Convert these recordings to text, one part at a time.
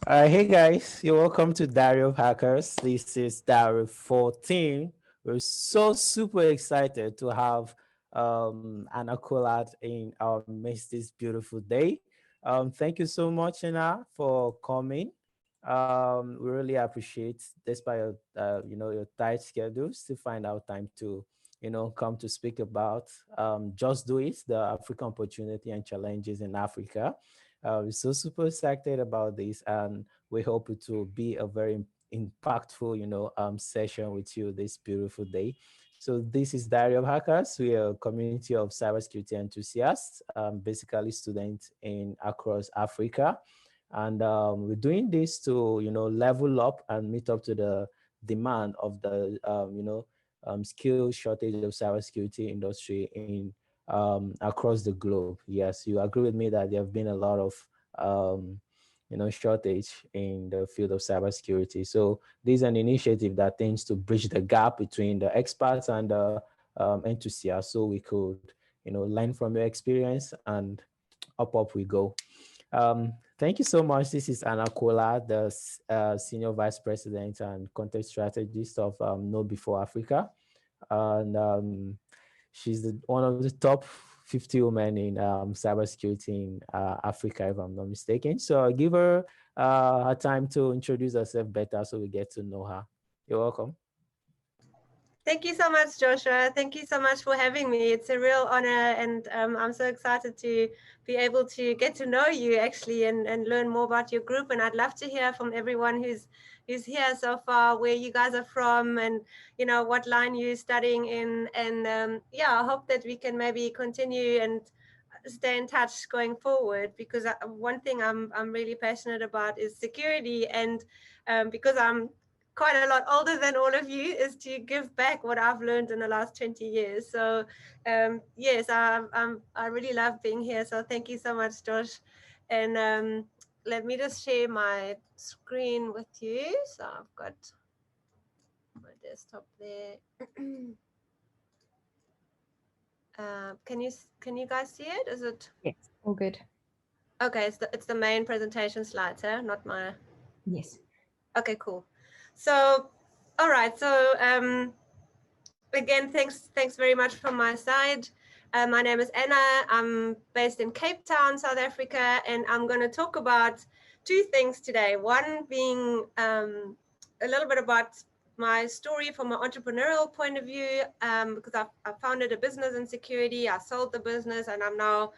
Hey guys, you're welcome to Diary of Hackers. This is Diary 14. We're so super excited to have Anna Collard in our midst this beautiful day. Thank you so much, Anna, for coming. We really appreciate, despite your your tight schedules, to find out time to come to speak about Just Do It, the African opportunity and challenges in Africa. We're so super excited about this, and we hope it will be a very impactful, session with you this beautiful day. So this is Diary of Hackers. We are a community of cybersecurity enthusiasts, basically students in across Africa, and we're doing this to level up and meet up to the demand of the skill shortage of cybersecurity industry in across the globe. Yes, you agree with me that there have been a lot of um, shortage in the field of cybersecurity. So this is an initiative that tends to bridge the gap between the experts and the enthusiasts, so we could learn from your experience and up we go. Thank you so much. This is Anna Kola, the Senior Vice President and Content Strategist of Know Before Africa. And she's one of the top 50 women in cybersecurity in Africa, if I'm not mistaken. So I'll give her time to introduce herself better so we get to know her. You're welcome. Thank you so much, Joshua. Thank you so much for having me. It's a real honor, and I'm so excited to be able to get to know you actually and learn more about your group. And I'd love to hear from everyone who's here so far, where you guys are from, and what line you're studying in. And yeah, I hope that we can maybe continue and stay in touch going forward, because one thing I'm really passionate about is security, and because I'm quite a lot older than all of you, is to give back what I've learned in the last 20 years. So yes, I really love being here. So thank you so much, Josh. And let me just share my screen with you. So I've got my desktop there. Can you guys see it? Is it Yes, all good. okay? It's the main presentation slides, huh? Not my. Yes. Okay, cool. So all right. So again, thanks very much from my side. My name is Anna. I'm based in Cape Town, South Africa, and I'm going to talk about two things today. One being a little bit about my story from an entrepreneurial point of view, because I founded a business in security. I sold the business, and I'm now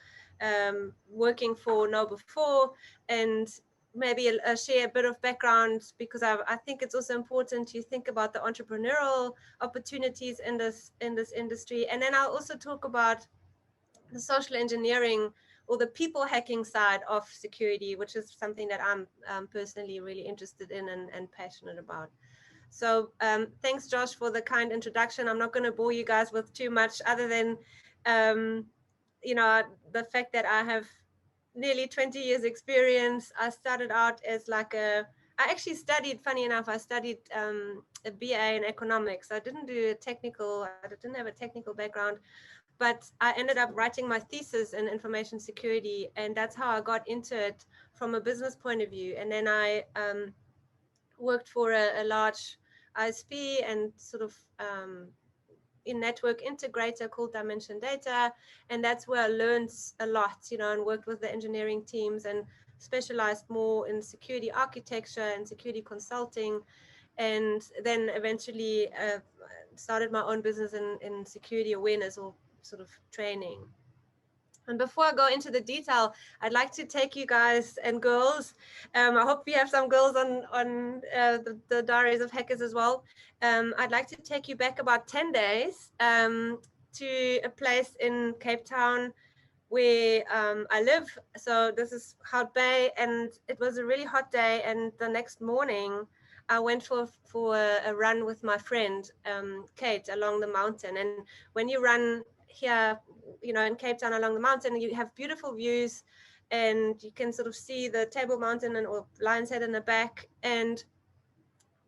working for Know Before, and maybe share a bit of background, because I think it's also important to think about the entrepreneurial opportunities in this industry. And then I'll also talk about the social engineering or the people hacking side of security, which is something that I'm personally really interested in and passionate about. So thanks, Josh, for the kind introduction. I'm not going to bore you guys with too much, other than um, the fact that I have nearly 20 years experience. I started out as I actually studied, funny enough, I studied a BA in economics. I didn't do a technical, I didn't have a technical background, but I ended up writing my thesis in information security, and that's how I got into it from a business point of view. And then I worked for a large ISP and sort of in network integrator called Dimension Data, and that's where I learned a lot, and worked with the engineering teams and specialized more in security architecture and security consulting, and then eventually started my own business in security awareness or sort of training. And before I go into the detail, I'd like to take you guys and girls. I hope we have some girls on the Diaries of Hackers as well. I'd like to take you back about 10 days to a place in Cape Town where I live. So this is Hout Bay, and it was a really hot day. And the next morning, I went for a run with my friend Kate along the mountain. And when you run here, in Cape Town along the mountain, you have beautiful views, and you can sort of see the Table Mountain or Lion's Head in the back. And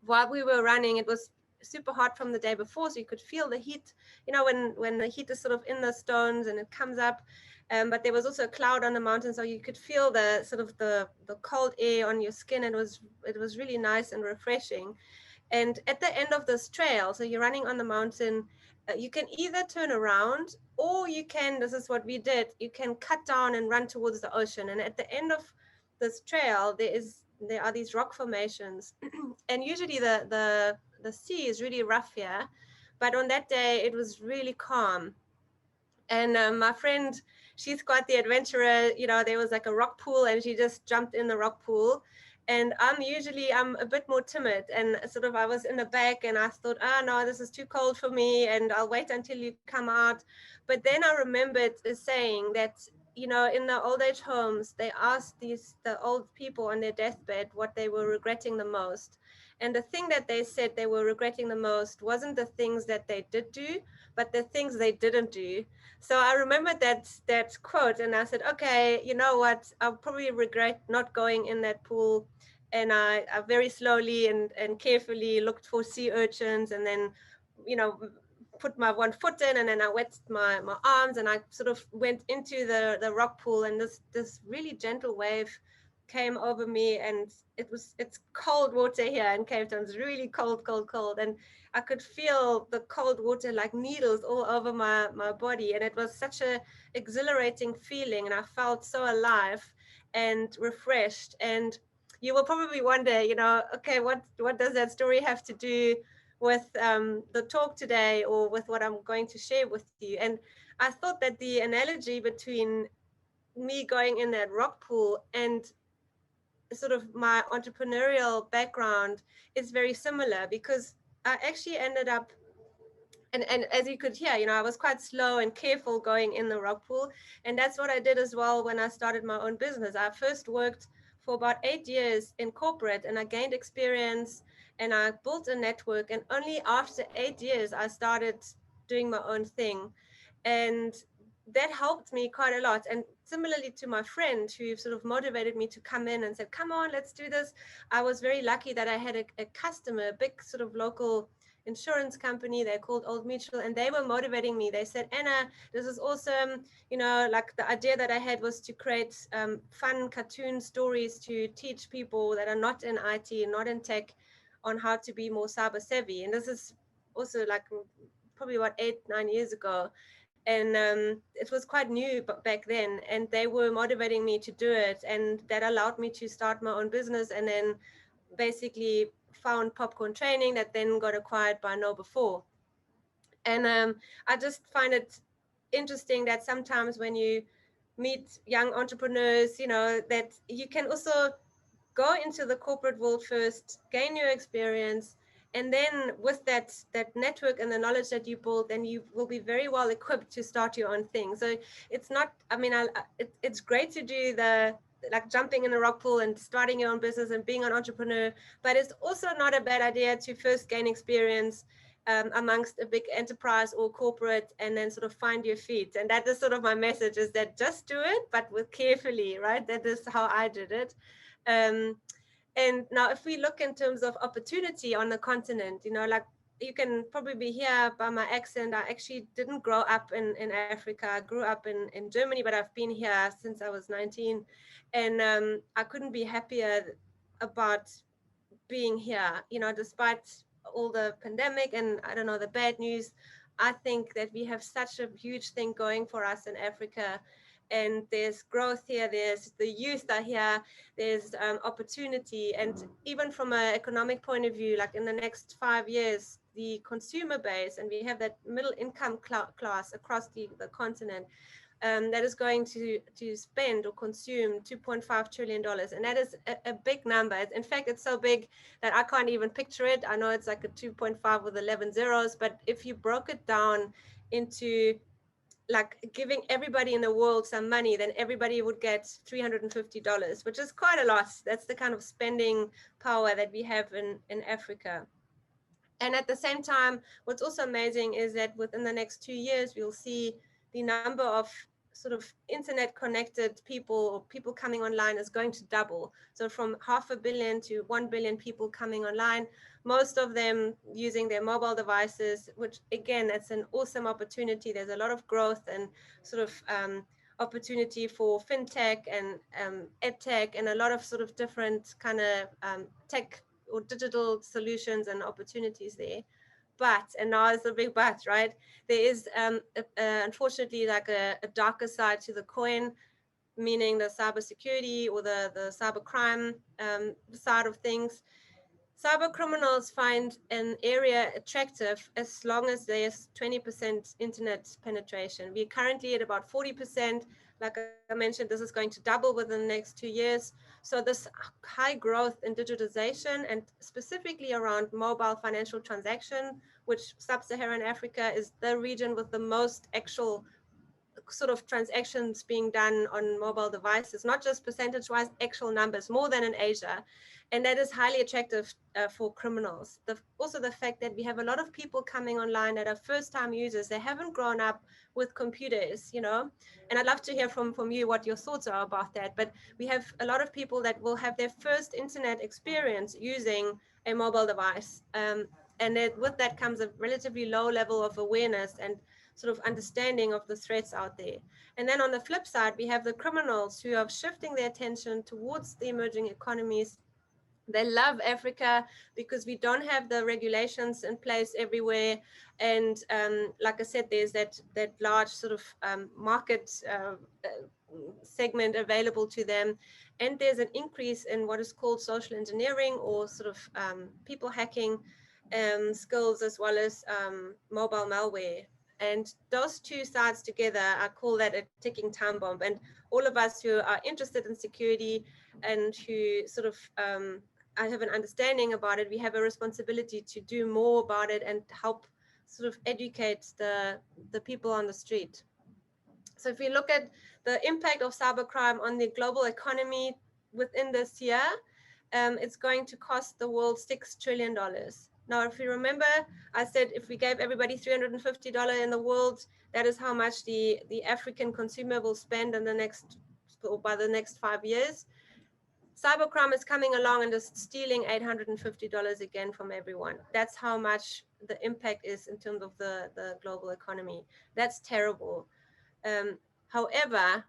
while we were running, it was super hot from the day before, so you could feel the heat, when the heat is sort of in the stones and it comes up. But there was also a cloud on the mountain, so you could feel the sort of the cold air on your skin. It was really nice and refreshing. And at the end of this trail, so you're running on the mountain, you can either turn around, or you can, this is what we did, you can cut down and run towards the ocean. And at the end of this trail, there are these rock formations. And usually the sea is really rough here, but on that day it was really calm. And my friend, she's quite the adventurer. You know, there was like a rock pool, and she just jumped in the rock pool. And I'm a bit more timid, and sort of I was in the back, and I thought, oh no, this is too cold for me, and I'll wait until you come out. But then I remembered saying that, you know, in the old age homes, they asked the old people on their deathbed what they were regretting the most. And the thing that they said they were regretting the most wasn't the things that they did do, but the things they didn't do. So I remembered that quote, and I said, okay, you know what? I'll probably regret not going in that pool. And I very slowly and carefully looked for sea urchins, and then, you know, put my one foot in, and then I wet my arms, and I sort of went into the rock pool, and this really gentle wave came over me, and it's cold water here in Cape Town. It's really cold, cold, cold. And I could feel the cold water like needles all over my body. And it was such a exhilarating feeling. And I felt so alive and refreshed. And you will probably wonder, you know, okay, what does that story have to do with the talk today, or with what I'm going to share with you? And I thought that the analogy between me going in that rock pool and sort of my entrepreneurial background is very similar, because I actually ended up, and as you could hear, you know, I was quite slow and careful going in the rock pool. And that's what I did as well when I started my own business. I first worked for about 8 years in corporate, and I gained experience, and I built a network. And only after 8 years, I started doing my own thing. And that helped me quite a lot. And similarly to my friend who sort of motivated me to come in and said, come on, let's do this, I was very lucky that I had a customer, a big sort of local insurance company. They're called Old Mutual, and they were motivating me. They said, Anna, this is awesome. You know, like the idea that I had was to create fun cartoon stories to teach people that are not in IT and not in tech on how to be more cyber savvy. And this is also like probably about 8-9 years ago. And it was quite new back then, and they were motivating me to do it, and that allowed me to start my own business, and then basically found Popcorn Training, that then got acquired by Know Before. And I just find it interesting that sometimes when you meet young entrepreneurs, you know, that you can also go into the corporate world first, gain your experience, and then with that network and the knowledge that you build, then you will be very well equipped to start your own thing. So it's not, I mean, it's great to do the like jumping in a rock pool and starting your own business and being an entrepreneur, but it's also not a bad idea to first gain experience amongst a big enterprise or corporate, and then sort of find your feet. And that is sort of my message, is that just do it, but with carefully, right? That is how I did it. And now if we look in terms of opportunity on the continent, you know, like you can probably hear by my accent, I actually didn't grow up in Africa. I grew up in Germany, but I've been here since I was 19. And I couldn't be happier about being here, you know, despite all the pandemic and I don't know, the bad news. I think that we have such a huge thing going for us in Africa, and there's growth here, there's the youth are here, there's opportunity. And even from an economic point of view, like in the next 5 years, the consumer base, and we have that middle income class across the continent, that is going to spend or consume $2.5 trillion. And that is a big number. In fact, it's so big that I can't even picture it. I know it's like a 2.5 with 11 zeros, but if you broke it down into like giving everybody in the world some money, then everybody would get $350, which is quite a lot. That's the kind of spending power that we have in Africa. And at the same time, what's also amazing is that within the next 2 years, we'll see the number of sort of internet connected people, or people coming online, is going to double. So from 500 million to 1 billion people coming online, most of them using their mobile devices, which again, it's an awesome opportunity. There's a lot of growth and sort of opportunity for fintech and edtech and a lot of sort of different kind of tech or digital solutions and opportunities there. But, and now it's a big but, right? There is unfortunately like a darker side to the coin, meaning the cybersecurity or the cybercrime side of things. Cyber criminals find an area attractive as long as there's 20% internet penetration. We're currently at about 40%. Like I mentioned, this is going to double within the next 2 years. So this high growth in digitization and specifically around mobile financial transaction, which sub-Saharan Africa is the region with the most actual sort of transactions being done on mobile devices, not just percentage-wise, actual numbers, more than in Asia. And that is highly attractive for criminals. Also the fact that we have a lot of people coming online that are first-time users. They haven't grown up with computers, you know, and I'd love to hear from you what your thoughts are about that. But we have a lot of people that will have their first internet experience using a mobile device. And with that comes a relatively low level of awareness and sort of understanding of the threats out there. And then on the flip side, we have the criminals who are shifting their attention towards the emerging economies. They love Africa because we don't have the regulations in place everywhere. And like I said, there's that large sort of market segment available to them. And there's an increase in what is called social engineering or sort of people hacking skills, as well as mobile malware. And those two sides together, I call that a ticking time bomb. And all of us who are interested in security and who sort of I have an understanding about it, we have a responsibility to do more about it and help sort of educate the people on the street. So if we look at the impact of cybercrime on the global economy within this year, it's going to cost the world $6 trillion. Now, if you remember, I said if we gave everybody $350 in the world, that is how much the African consumer will spend in the next, or by the next 5 years. Cybercrime is coming along and just stealing $850 again from everyone. That's how much the impact is in terms of the global economy. That's terrible. However,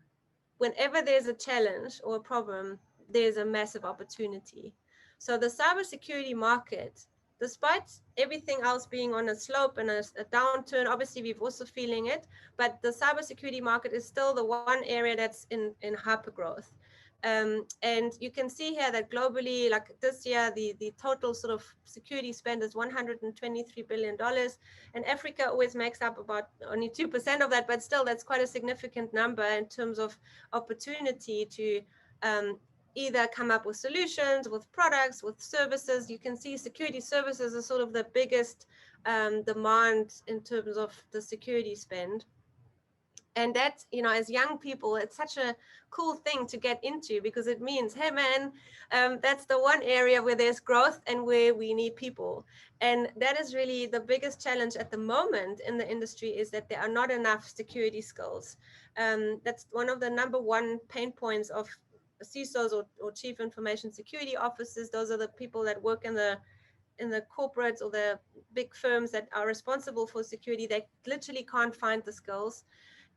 whenever there's a challenge or a problem, there's a massive opportunity. So the cybersecurity market, despite everything else being on a slope and a downturn, obviously we've also feeling it, but the cybersecurity market is still the one area that's in hypergrowth. And you can see here that globally, like this year, the total sort of security spend is $123 billion. And Africa always makes up about only 2% of that, but still that's quite a significant number in terms of opportunity to either come up with solutions, with products, with services. You can see security services are sort of the biggest demand in terms of the security spend. And that, you know, as young people, it's such a cool thing to get into because it means, hey man, that's the one area where there's growth and where we need people. And that is really the biggest challenge at the moment in the industry, is that there are not enough security skills. That's one of the number one pain points of CISOs or chief information security officers. Those are the people that work in the corporates or the big firms that are responsible for security. They literally can't find the skills.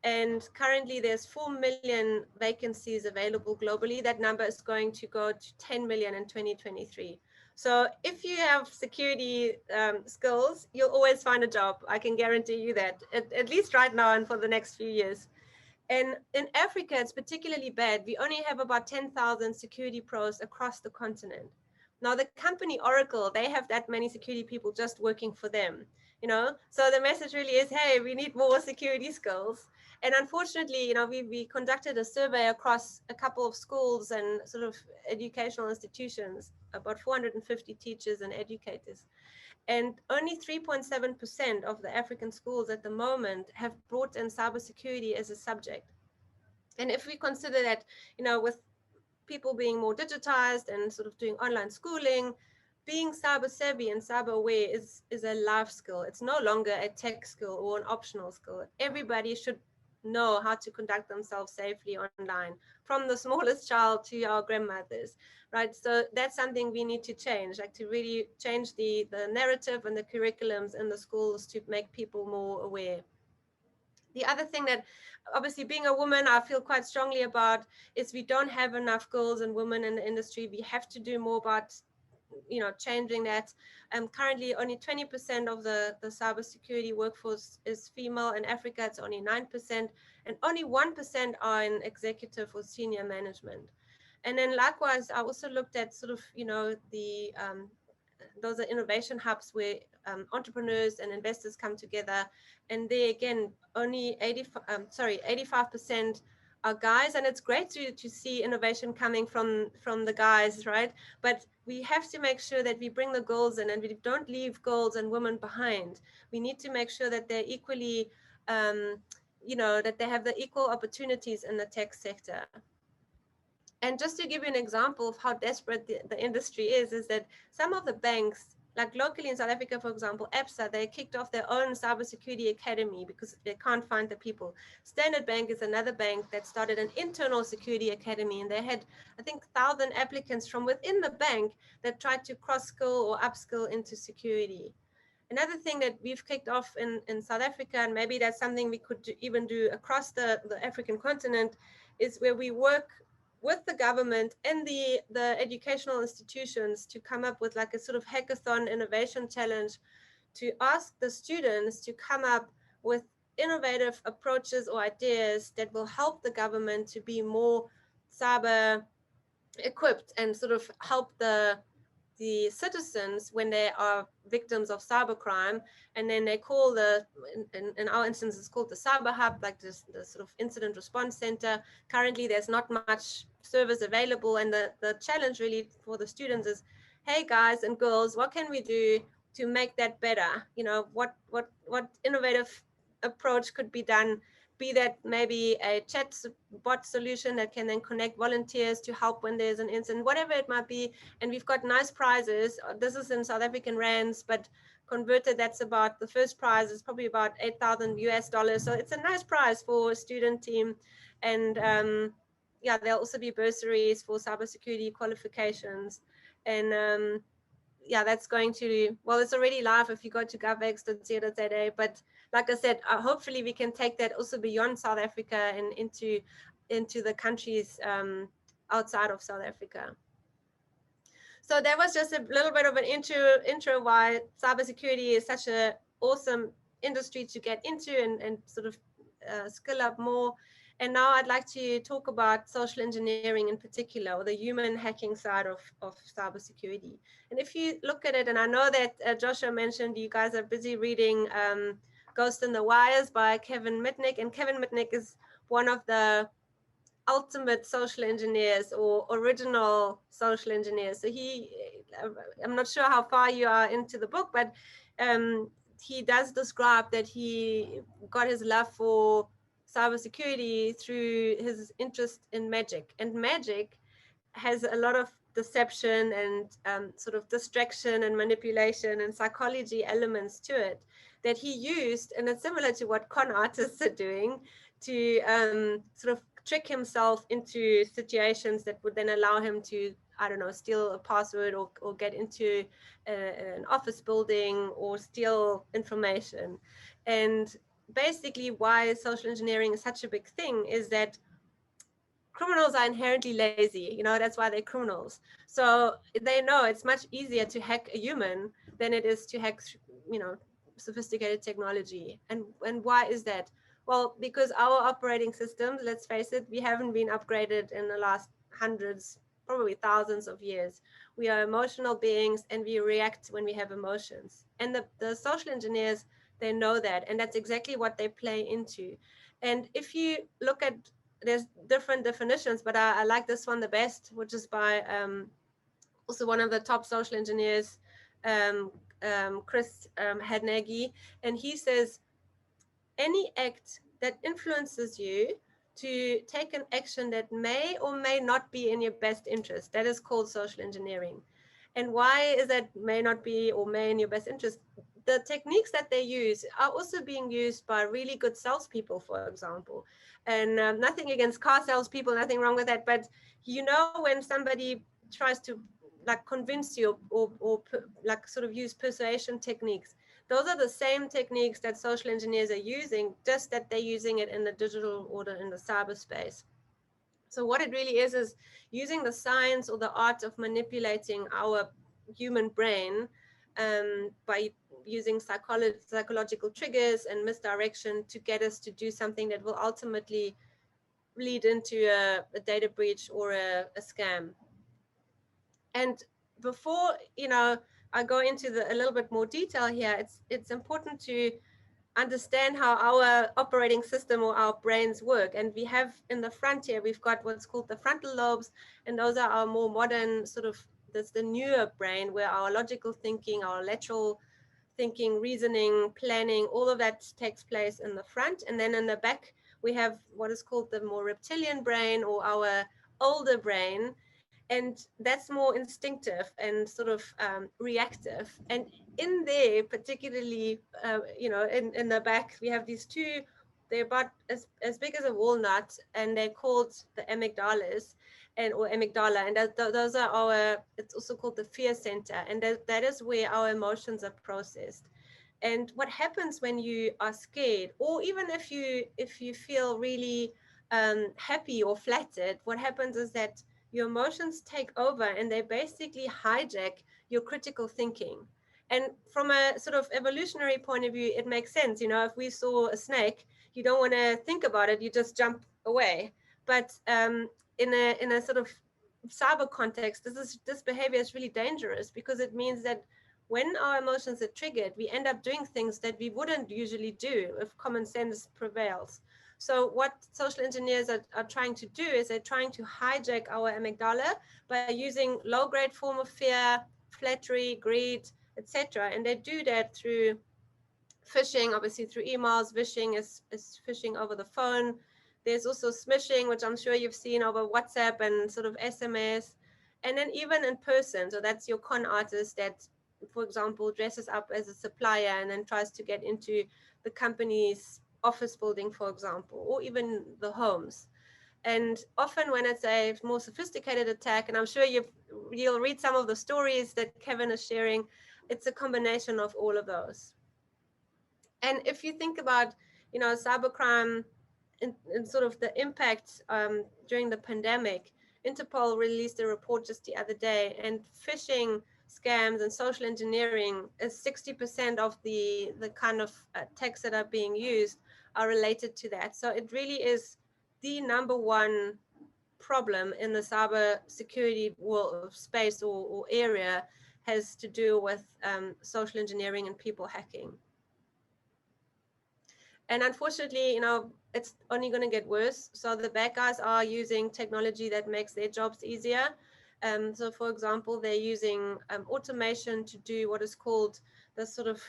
And currently there's 4 million vacancies available globally. That number is going to go to 10 million in 2023. So if you have security skills, you'll always find a job. I can guarantee you that, at least right now and for the next few years. And in Africa, it's particularly bad. We only have about 10,000 security pros across the continent. Now, the company Oracle, they have that many security people just working for them, you know? So the message really is, hey, we need more security skills. And unfortunately, you know, we conducted a survey across a couple of schools and sort of educational institutions, about 450 teachers and educators. And only 3.7% of the African schools at the moment have brought in cybersecurity as a subject. And if we consider that, you know, with people being more digitized and sort of doing online schooling, being cyber savvy and cyber aware is a life skill. It's no longer a tech skill or an optional skill. Everybody should know how to conduct themselves safely online, from the smallest child to our grandmothers, right? So that's something we need to change, like to really change the narrative and the curriculums in the schools to make people more aware. The other thing that obviously being a woman, I feel quite strongly about is we don't have enough girls and women in the industry. We have to do more about, changing that. Currently only 20% of the cybersecurity workforce is female. In Africa, it's only 9%, and only 1% are in executive or senior management. And then likewise, I also looked at sort of, the those are innovation hubs where entrepreneurs and investors come together, and they again only 85% are guys, and it's great to see innovation coming from the guys, right? But we have to make sure that we bring the girls in, and we don't leave girls and women behind. We need to make sure that they're equally that they have the equal opportunities in the tech sector. And just to give you an example of how desperate the industry is that some of the banks, like locally in South Africa, for example, Absa, they kicked off their own cybersecurity academy because they can't find the people. Standard Bank is another bank that started an internal security academy, and they had, I think, 1,000 applicants from within the bank that tried to cross-skill or upskill into security. Another thing that we've kicked off in South Africa, and maybe that's something we could even do across the African continent, is where we work with the government and the educational institutions to come up with like a sort of hackathon innovation challenge to ask the students to come up with innovative approaches or ideas that will help the government to be more cyber equipped and sort of help the citizens when they are victims of cybercrime. And then they call in our instance, it's called the cyber hub, like this, the sort of incident response center. Currently, there's not much service available. And the challenge really for the students is, hey guys and girls, what can we do to make that better? What innovative approach could be done, be that maybe a chat bot solution that can then connect volunteers to help when there's an incident, whatever it might be. And we've got nice prizes. This is in South African rands, but converted, that's about, the first prize is probably about $8,000. So it's a nice prize for a student team. And yeah, there'll also be bursaries for cybersecurity qualifications. And yeah, that's going to, well, it's already live if you go to govx.co.za. But like I said, hopefully we can take that also beyond South Africa and into the countries outside of South Africa. So that was just a little bit of an intro why cybersecurity is such an awesome industry to get into and sort of skill up more. And now I'd like to talk about social engineering in particular, or the human hacking side of cybersecurity. And if you look at it, and I know that Joshua mentioned you guys are busy reading Ghost in the Wires by Kevin Mitnick. And Kevin Mitnick is one of the ultimate social engineers or original social engineers. So I'm not sure how far you are into the book, but he does describe that he got his love for cybersecurity through his interest in magic. And magic has a lot of deception and sort of distraction and manipulation and psychology elements to it that he used, and it's similar to what con artists are doing, to sort of trick himself into situations that would then allow him to, I don't know, steal a password or get into an office building or steal information. And basically why social engineering is such a big thing is that criminals are inherently lazy. That's why they're criminals. So they know it's much easier to hack a human than it is to hack, sophisticated technology. And why is that? Well, because our operating systems, let's face it, we haven't been upgraded in the last hundreds, probably thousands of years. We are emotional beings and we react when we have emotions. And the social engineers, they know that. And that's exactly what they play into. And if you look at, there's different definitions, but I like this one the best, which is by also one of the top social engineers, Chris Hadnagy. And he says, any act that influences you to take an action that may or may not be in your best interest, that is called social engineering. And why is that may not be or may in your best interest? The techniques that they use are also being used by really good salespeople, for example. And nothing against car salespeople, nothing wrong with that. But when somebody tries to like convince you or like sort of use persuasion techniques, those are the same techniques that social engineers are using, just that they're using it in the digital or in the cyberspace. So what it really is using the science or the art of manipulating our human brain by using psychological triggers and misdirection to get us to do something that will ultimately lead into a data breach or a scam. And before, I go into a little bit more detail here, it's important to understand how our operating system or our brains work. And we have in the front here, we've got what's called the frontal lobes, and those are our more modern that's the newer brain, where our logical thinking, our lateral thinking, reasoning, planning, all of that takes place in the front. And then in the back, we have what is called the more reptilian brain, or our older brain. And that's more instinctive and reactive. And in there, particularly, in the back, we have these two, they're about as big as a walnut, and they're called the amygdalas, or amygdala. And those are it's also called the fear center. And that is where our emotions are processed. And what happens when you are scared, or even if you feel really happy or flattered, what happens is that your emotions take over, and they basically hijack your critical thinking. And from a sort of evolutionary point of view, it makes sense. If we saw a snake, you don't want to think about it, you just jump away. But in a sort of cyber context, this behavior is really dangerous, because it means that when our emotions are triggered, we end up doing things that we wouldn't usually do if common sense prevails. So what social engineers are trying to do is they're trying to hijack our amygdala by using low-grade form of fear, flattery, greed, etc. And they do that through phishing, obviously through emails. Phishing is phishing over the phone. There's also smishing, which I'm sure you've seen over WhatsApp and sort of SMS. And then even in person. So that's your con artist that, for example, dresses up as a supplier and then tries to get into the company's office building, for example, or even the homes. And often when it's a more sophisticated attack, and I'm sure you'll read some of the stories that Kevin is sharing, it's a combination of all of those. And if you think about, cybercrime and sort of the impact during the pandemic, Interpol released a report just the other day, and phishing scams and social engineering is 60% of the kind of attacks that are being used are related to that. So it really is the number one problem in the cyber security space or area, has to do with social engineering and people hacking. And unfortunately, it's only going to get worse. So the bad guys are using technology that makes their jobs easier. So for example, they're using automation to do what is called the sort of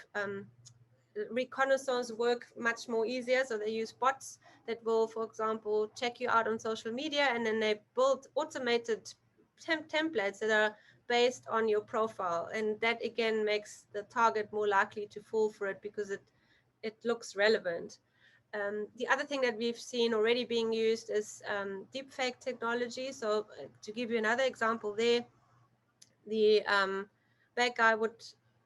reconnaissance work much more easier. So they use bots that will, for example, check you out on social media, and then they build automated templates that are based on your profile. And that again makes the target more likely to fall for it, because it looks relevant. The other thing that we've seen already being used is deepfake technology. So to give you another example there, the bad guy would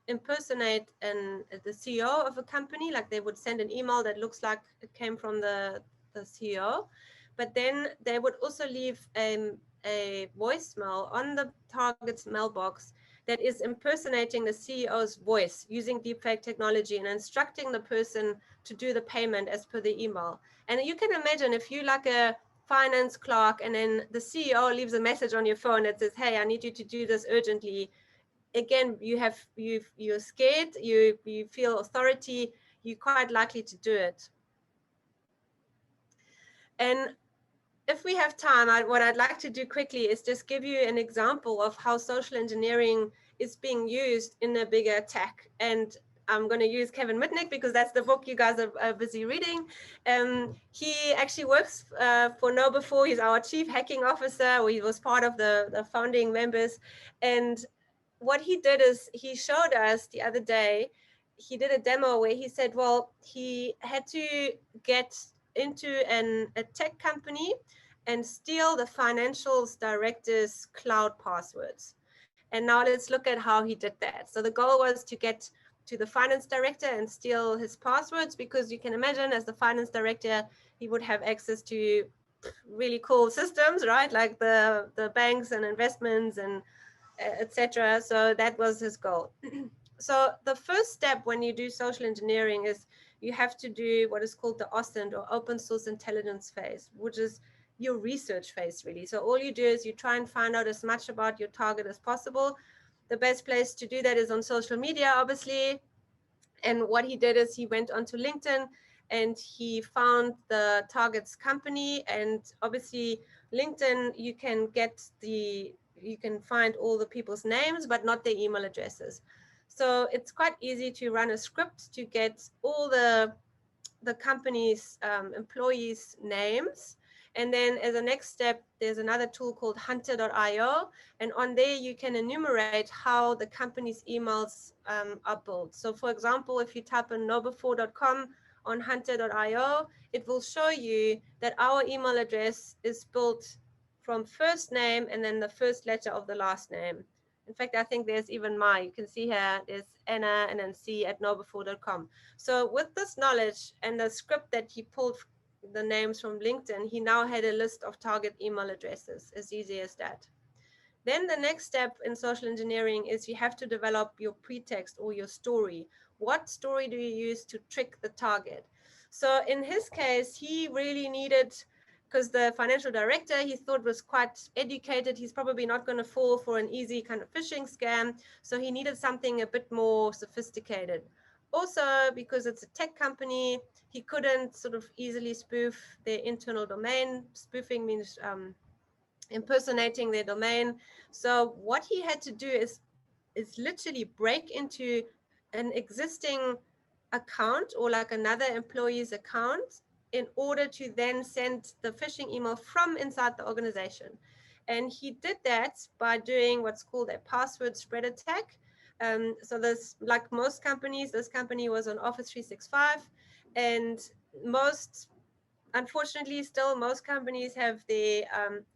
impersonate the CEO of a company. Like they would send an email that looks like it came from the CEO, but then they would also leave a voicemail on the target's mailbox that is impersonating the CEO's voice using deepfake technology and instructing the person to do the payment as per the email. And you can imagine if you like a finance clerk, and then the CEO leaves a message on your phone that says, "Hey, I need you to do this urgently." Again, you're scared, you feel authority, you're quite likely to do it. And if we have time, what I'd like to do quickly is just give you an example of how social engineering is being used in a bigger attack. And I'm going to use Kevin Mitnick because that's the book you guys are busy reading. He actually works for KnowBe4. He's our chief hacking officer, or he was part of the founding members. And what he did is he showed us the other day, he did a demo where he said, well, he had to get into a tech company and steal the financials director's cloud passwords. And now let's look at how he did that. So the goal was to get to the finance director and steal his passwords, because you can imagine as the finance director, he would have access to really cool systems, right? Like the banks and investments and etc. So that was his goal. So the first step when you do social engineering is you have to do what is called the OSINT, or open source intelligence phase, which is your research phase really. So all you do is you try and find out as much about your target as possible. The best place to do that is on social media, obviously. And what he did is he went onto LinkedIn and he found the target's company. And obviously LinkedIn, you can find all the people's names, but not their email addresses. So it's quite easy to run a script to get all the company's employees' names. And then as a next step, there's another tool called hunter.io. And on there, you can enumerate how the company's emails are built. So for example, if you type in no4.com on hunter.io, it will show you that our email address is built from first name and then the first letter of the last name. In fact, I think there's even you can see here, there's Anna and then c@no4.com. So with this knowledge and the script that he pulled the names from LinkedIn, he now had a list of target email addresses, as easy as that. Then the next step in social engineering is you have to develop your pretext or your story. What story do you use to trick the target? So in his case, he really needed, because the financial director he thought was quite educated, he's probably not going to fall for an easy kind of phishing scam. So he needed something a bit more sophisticated. Also, because it's a tech company, he couldn't sort of easily spoof their internal domain. Spoofing means impersonating their domain. So what he had to do is literally break into an existing account or like another employee's account in order to then send the phishing email from inside the organization. And he did that by doing what's called a password spread attack. So this, like most companies, this company was on Office 365, and unfortunately, still most companies have their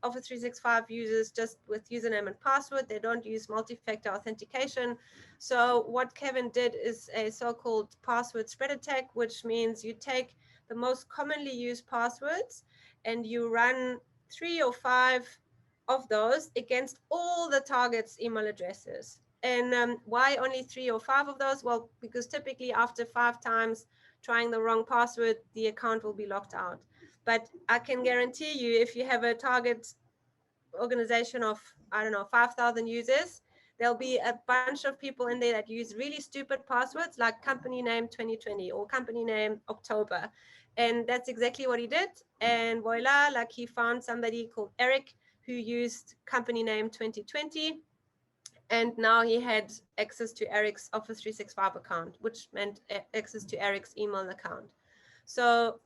Office 365 users just with username and password. They don't use multi-factor authentication. So what Kevin did is a so-called password spread attack, which means you take the most commonly used passwords and you run 3 or 5 of those against all the target's email addresses. And why only 3 or 5 of those? Well, because typically after 5 times trying the wrong password, the account will be locked out. But I can guarantee you, if you have a target organization of, I don't know, 5,000 users, there'll be a bunch of people in there that use really stupid passwords like company name 2020 or company name October. And that's exactly what he did. And voila, like he found somebody called Eric who used company name 2020. And now he had access to Eric's Office 365 account, which meant access to Eric's email account. So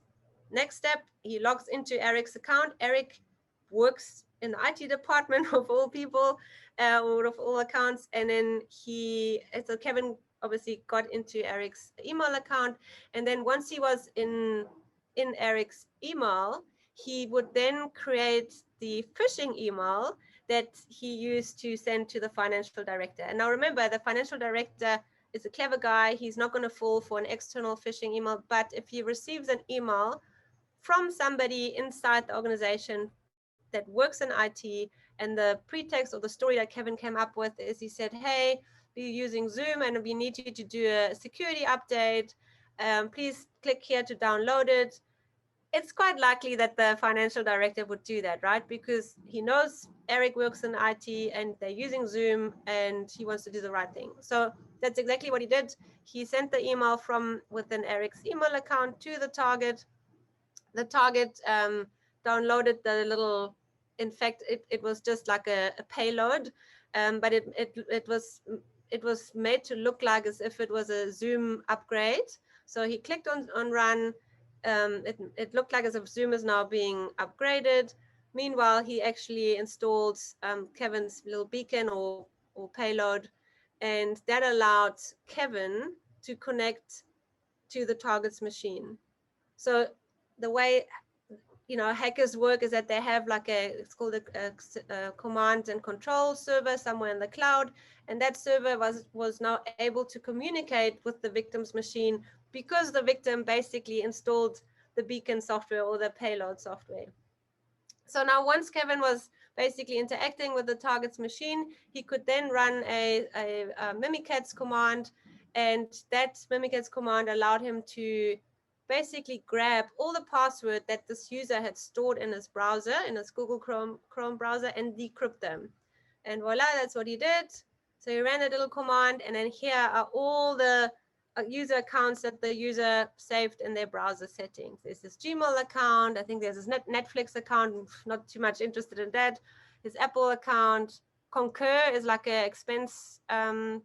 next step, he logs into Eric's account. Eric works in the IT department of all people, or of all accounts. And then so Kevin obviously got into Eric's email account. And then once he was in Eric's email, he would then create the phishing email that he used to send to the financial director. And now remember, the financial director is a clever guy. He's not going to fall for an external phishing email. But if he receives an email from somebody inside the organization that works in IT, and the pretext or the story that Kevin came up with is he said, hey, we're using Zoom and we need you to do a security update. Please click here to download it. It's quite likely that the financial director would do that, right? Because he knows Eric works in IT and they're using Zoom and he wants to do the right thing. So that's exactly what he did. He sent the email from within Eric's email account to the target. The target downloaded the little, in fact, it was just like a payload, but it was made to look like as if it was a Zoom upgrade. So he clicked on run. It looked like as if Zoom is now being upgraded. Meanwhile, he actually installed Kevin's little beacon or payload, and that allowed Kevin to connect to the target's machine. So the way hackers work is that they have like it's called a command and control server somewhere in the cloud, and that server was now able to communicate with the victim's machine because the victim basically installed the beacon software or the payload software. So now once Kevin was basically interacting with the target's machine, he could then run a mimikatz command, and that mimikatz command allowed him to basically grab all the password that this user had stored in his browser, in his Google Chrome browser, and decrypt them. And voila, that's what he did. So he ran a little command, and then here are all the user accounts that the user saved in their browser settings. There's this Gmail account. I think there's this Netflix account. Not too much interested in that. His Apple account. Concur is like an expense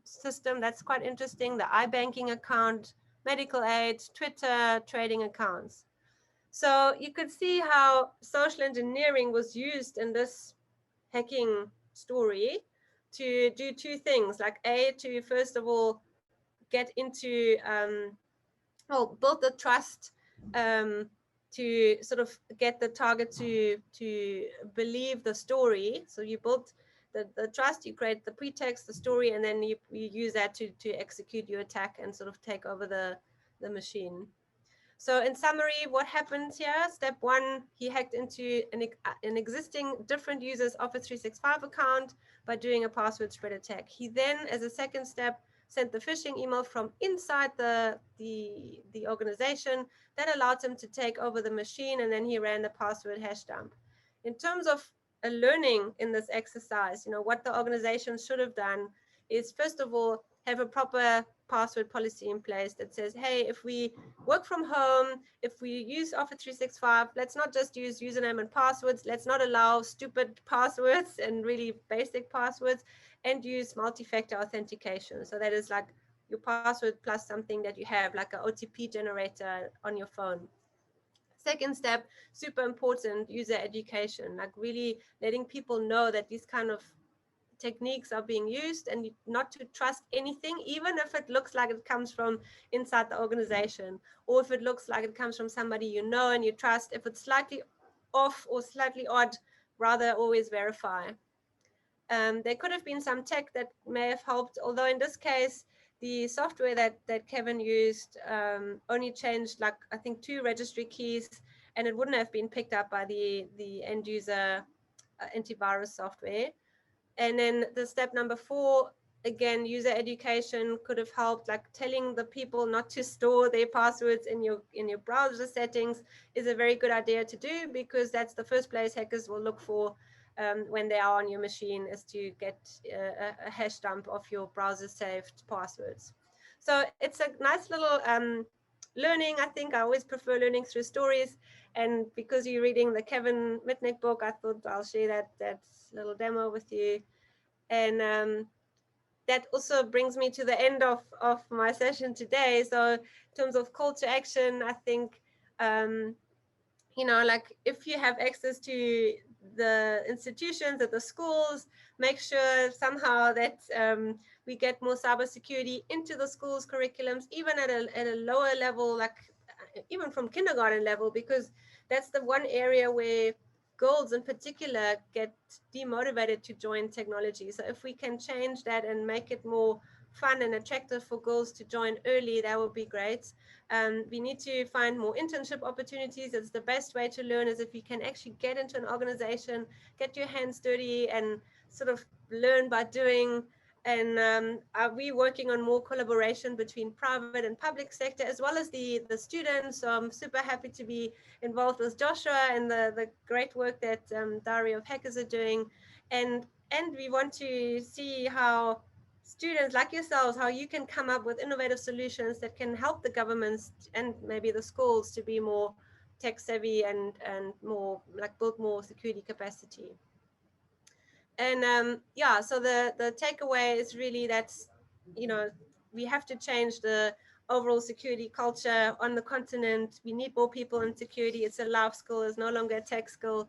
system. That's quite interesting. The iBanking account, medical aid, Twitter, trading accounts. So you could see how social engineering was used in this hacking story to do two things. Like to first of all get into build the trust to sort of get the target to believe the story. So you build the trust, you create the pretext, the story, and then you use that to execute your attack and sort of take over the machine. So in summary, what happened here? Step one, he hacked into an existing different user's Office 365 account by doing a password spread attack. He then, as a second step, sent the phishing email from inside the organization that allowed him to take over the machine, and then he ran the password hash dump. In terms of a learning in this exercise, what the organization should have done is, first of all, have a proper password policy in place that says, hey, if we work from home, if we use Office 365, let's not just use username and passwords. Let's not allow stupid passwords and really basic passwords, and use multi-factor authentication. So that is like your password plus something that you have, like an OTP generator on your phone. Second step, super important, user education, like really letting people know that these kind of techniques are being used, and not to trust anything, even if it looks like it comes from inside the organization, or if it looks like it comes from somebody you know and you trust. If it's slightly off or slightly odd, rather always verify. There could have been some tech that may have helped, although in this case, the software that Kevin used only changed, like, I think 2 registry keys, and it wouldn't have been picked up by the end user antivirus software. And then the step number 4, again, user education could have helped, like telling the people not to store their passwords in your browser settings is a very good idea to do, because that's the first place hackers will look for when they are on your machine, is to get a hash dump of your browser saved passwords. So it's a nice little learning. I think I always prefer learning through stories, and because you're reading the Kevin Mitnick book, I thought I'll share that little demo with you. And that also brings me to the end of my session today. So in terms of call to action, I think like if you have access to the institutions at the schools, make sure somehow that we get more cybersecurity into the schools curriculums, even at a lower level, like even from kindergarten level, because that's the one area where girls in particular get demotivated to join technology. So if we can change that and make it more fun and attractive for girls to join early, that would be great. We need to find more internship opportunities. It's the best way to learn, is if you can actually get into an organization, get your hands dirty, and sort of learn by doing. And are we working on more collaboration between private and public sector, as well as the students? So I'm super happy to be involved with Joshua and the great work that Diary of Hackers are doing. And we want to see how students like yourselves, how you can come up with innovative solutions that can help the governments and maybe the schools to be more tech savvy and more like build more security capacity. And yeah, so the takeaway is really that we have to change the overall security culture on the continent. We need more people in security. It's a life skill, it's no longer a tech skill.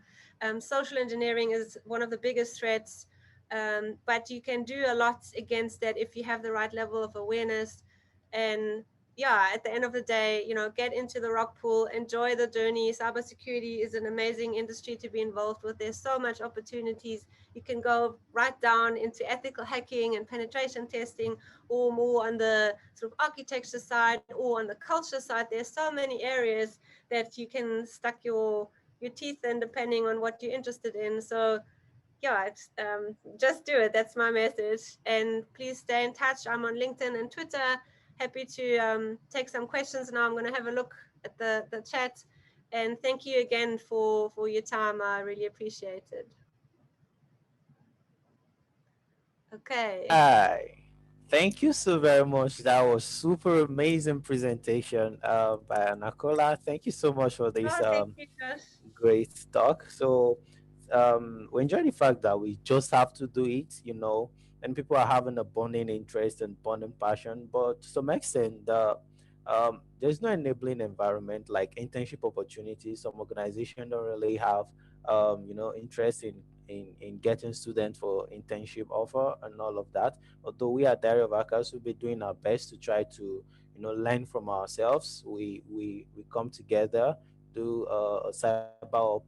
Social engineering is one of the biggest threats, but you can do a lot against that if you have the right level of awareness. And yeah, at the end of the day, get into the rock pool, enjoy the journey. Cybersecurity is an amazing industry to be involved with. There's so much opportunities. You can go right down into ethical hacking and penetration testing, or more on the sort of architecture side or on the culture side. There's so many areas that you can stuck your teeth in, depending on what you're interested in. So yeah, just do it. That's my message. And please stay in touch. I'm on LinkedIn and Twitter. Happy to take some questions now. I'm going to have a look at the chat. And thank you again for your time. I really appreciate it. Okay. Hi. Thank you so very much. That was super amazing presentation by Nakola. Thank you so much for this Oh, thank you, Josh. great talk. So we enjoy the fact that we just have to do it, and people are having a burning interest and burning passion. But to some extent, there's no enabling environment like internship opportunities. Some organizations don't really have, interest in getting students for internship offer and all of that. Although we at Diary of Hackers will be doing our best to try to, learn from ourselves. We come together, do a cyber up,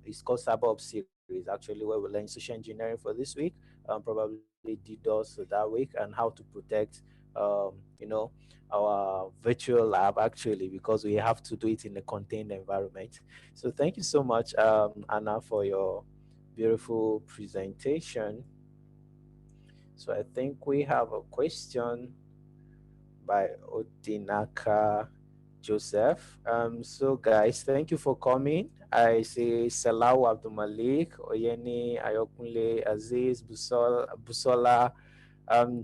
it's called cyber up series actually, where we learn social engineering for this week, probably DDoS for that week, and how to protect, our virtual lab actually, because we have to do it in a contained environment. So thank you so much, Anna, for your beautiful presentation. So I think we have a question by Odinaka Joseph. So guys, thank you for coming. I see Salau Abdul Malik, Oyeni, Ayokunle, Aziz, Busola,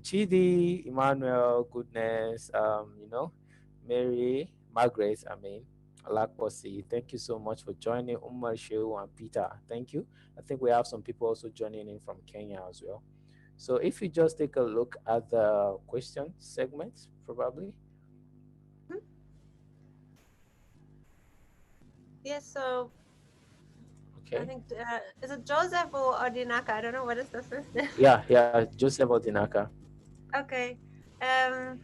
Chidi, Emmanuel, Goodness, Mary, Margaret, Alakposi. Thank you so much for joining. Umar Shehu and Peter. Thank you. I think we have some people also joining in from Kenya as well. So if you just take a look at the question segment, probably. Mhm. Yes, so I Okay. think, is it Joseph or Odinaka? I don't know, what is the first name. Yeah, Joseph Odinaka. Okay. Um,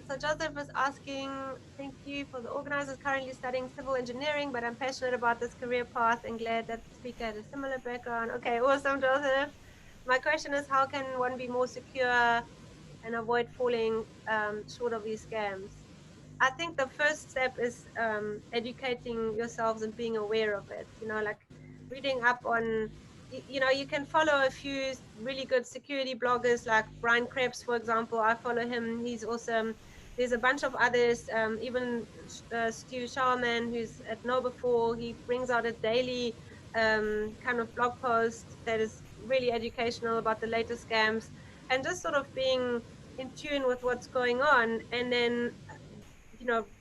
So Joseph was asking, thank you for the organizers, currently studying civil engineering, but I'm passionate about this career path and glad that the speaker had a similar background. Okay, awesome, Joseph. My question is, how can one be more secure and avoid falling short of these scams? I think the first step is educating yourselves and being aware of it. Like reading up on, you can follow a few really good security bloggers like Brian Krebs, for example. I follow him. He's awesome. There's a bunch of others, even Stu Sharman, who's at Know4. He brings out a daily kind of blog post that is really educational about the latest scams, and just sort of being in tune with what's going on. And then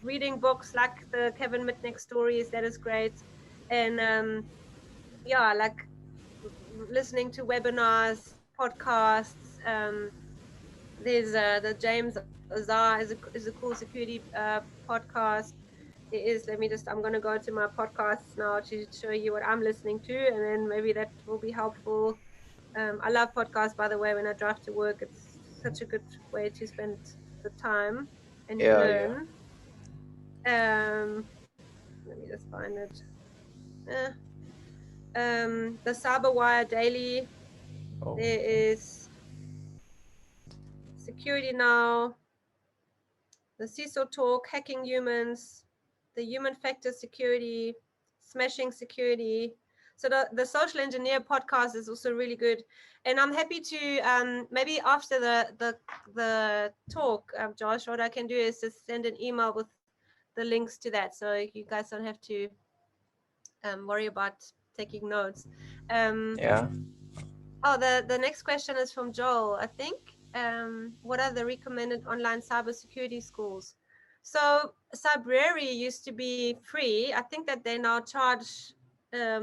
reading books like the Kevin Mitnick stories, that is great. And yeah, like listening to webinars, podcasts. There's the James Azar is a cool security podcast. It is. Let me just. I'm going to go to my podcasts now to show you what I'm listening to, and then maybe that will be helpful. I love podcasts, by the way. When I drive to work, it's such a good way to spend the time, and you Yeah. learn. Um, Let me just find it. Eh, the Cyberwire Daily. Oh, There okay. is Security Now, the CISO Talk, Hacking Humans, the Human Factor Security, Smashing Security. So the Social Engineer podcast is also really good, and I'm happy to maybe after the talk, Josh, what I can do is just send an email with the links to that, so you guys don't have to worry about taking notes. Um, Yeah. Oh, the next question is from Joel, I think. What are the recommended online cybersecurity schools? So Cybrary used to be free. I think that they now charge a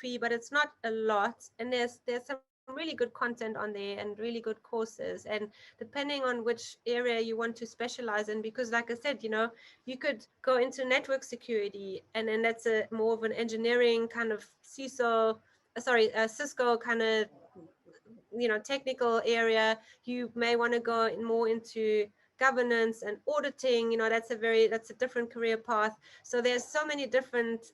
fee, but it's not a lot. And there's some really good content on there and really good courses. And depending on which area you want to specialize in, because like I said, you could go into network security, and then that's a more of an engineering kind of Cisco kind of technical area. You may want to go more into governance and auditing. That's a different career path. So there's so many different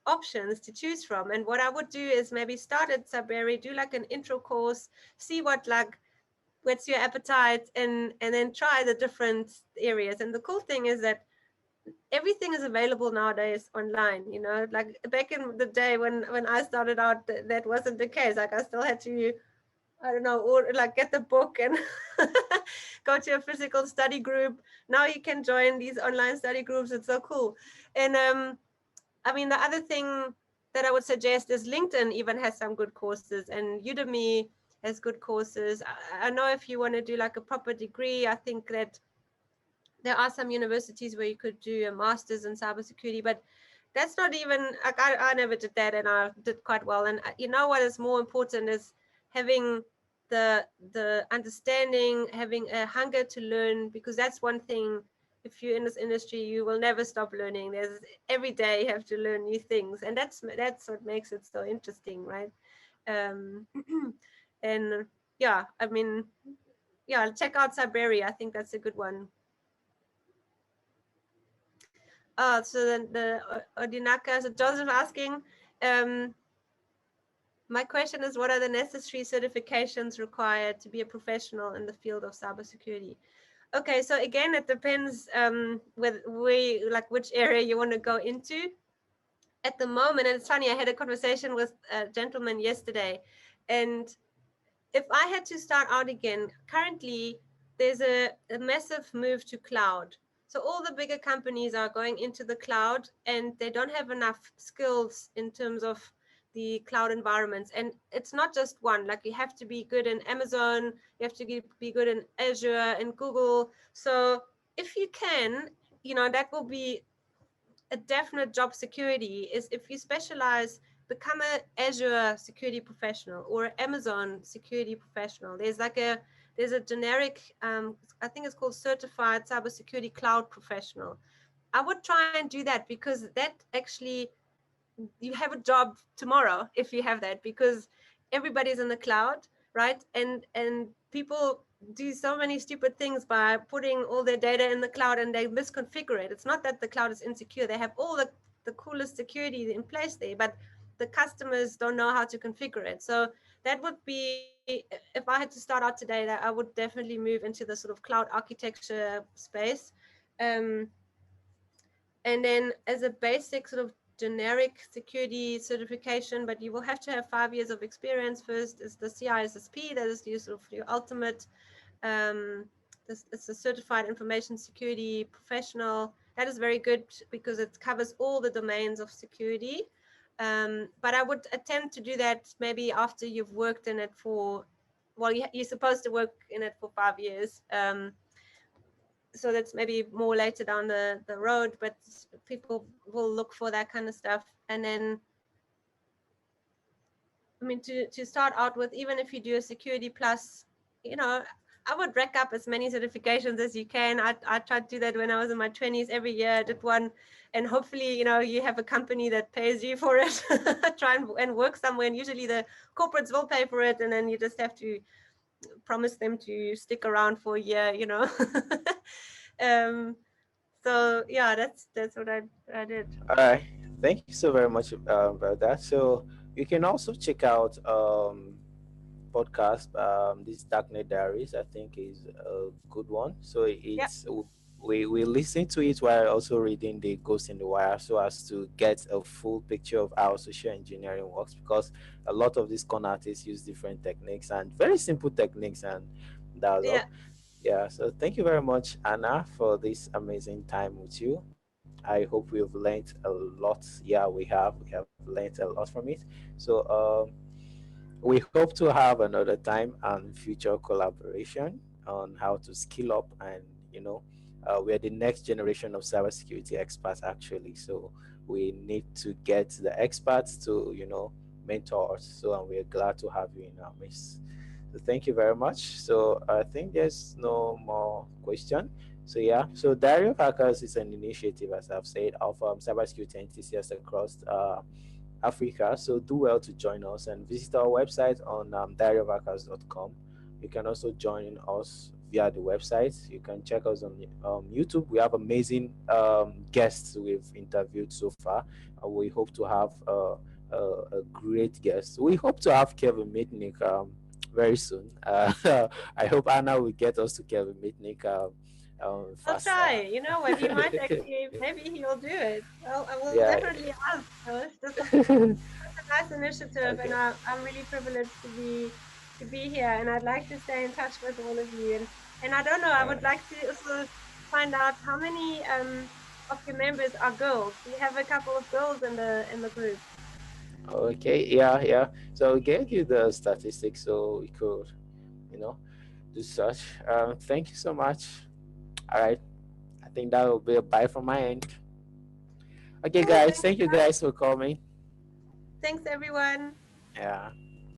options to choose from. And what I would do is maybe start at Cyberry, do like an intro course, see what like whets your appetite, and then try the different areas. And the cool thing is that everything is available nowadays online. Like back in the day when I started out, that wasn't the case. Like I still had to, I don't know, or like get the book and go to a physical study group. Now you can join these online study groups. It's so cool. And I mean, the other thing that I would suggest is LinkedIn even has some good courses, and Udemy has good courses. I know if you want to do like a proper degree, I think that there are some universities where you could do a master's in cybersecurity, but that's not even like I never did that, and I did quite well. And you know what is more important is having the understanding, having a hunger to learn, because that's one thing. If you're in this industry, you will never stop learning. There's every day you have to learn new things, and that's what makes it so interesting, right? Um, and yeah, I mean, yeah, check out Cyberia. I think that's a good one. So then the Odinaka, so Joseph asking, um, my question is, what are the necessary certifications required to be a professional in the field of cybersecurity? Okay, so again, it depends with which area you want to go into. At the moment, and it's funny, I had a conversation with a gentleman yesterday, and if I had to start out again, currently there's a massive move to cloud. So all the bigger companies are going into the cloud, and they don't have enough skills in terms of the cloud environments. And it's not just one, like you have to be good in Amazon, you have to be good in Azure and Google. So if you can, that will be a definite job security. Is if you specialize, become a Azure security professional or Amazon security professional. There's a generic, I think it's called certified cybersecurity cloud professional. I would try and do that, because that actually, you have a job tomorrow if you have that, because everybody's in the cloud, right? And people do so many stupid things by putting all their data in the cloud, and they misconfigure it. It's not that the cloud is insecure. They have all the coolest security in place there, but the customers don't know how to configure it. So that would be, if I had to start out today, that I would definitely move into the sort of cloud architecture space. um, and then as a basic sort of generic security certification, but you will have to have 5 years of experience first, is the CISSP. That is sort of your ultimate, it's a certified information security professional. That is very good because it covers all the domains of security. But I would attempt to do that maybe after you've worked in it for, well, you're supposed to work in it for 5 years. So that's maybe more later down the road, but people will look for that kind of stuff. And then, I mean, to start out with, even if you do a security plus, I would rack up as many certifications as you can. I tried to do that when I was in my 20s. Every year I did one, and hopefully, you have a company that pays you for it. Try and work somewhere, and usually the corporates will pay for it, and then you just have to promise them to stick around for a year, So yeah, that's what I did. All right. Thank you so very much about that. So you can also check out podcast. This Darknet Diaries, I think, is a good one. So Yeah, we listen to it while also reading the Ghost in the Wire, so as to get a full picture of how social engineering works. Because a lot of these con artists use different techniques, and very simple techniques, and that's yeah. all. Yeah. So thank you very much, Anna, for this amazing time with you. I hope we've learned a lot. Yeah, we have learned a lot from it. So we hope to have another time and future collaboration on how to skill up, and we're the next generation of cybersecurity experts actually. So we need to get the experts to mentor us. So, and we're glad to have you in our midst. So thank you very much. So I think there's no more question. So yeah, so Diary of Hackers is an initiative, as I've said, of cybersecurity enthusiasts across Africa. So do well to join us and visit our website on diaryofhackers.com. You can also join us via the website. You can check us on YouTube. We have amazing guests we've interviewed so far. We hope to have a great guest. We hope to have Kevin Mitnick very soon. I hope Anna will get us to Kevin Mitnick I'll fast. try. You know what? He might actually, maybe he'll do it. Well, I will Yeah. definitely ask. So it's just a nice initiative, and Okay. I'm really privileged to be here, and I'd like to stay in touch with all of you. And I don't know, I Uh, would like to also find out how many of your members are girls. Do you have a couple of girls in the group? okay. Yeah. Yeah. So we gave you the statistics, so we could, you know, do such. Thank you so much. All right. I think that will be a bye from my end. Okay, Cool. guys. Thanks. Thank you guys for coming. Thanks, everyone. Yeah.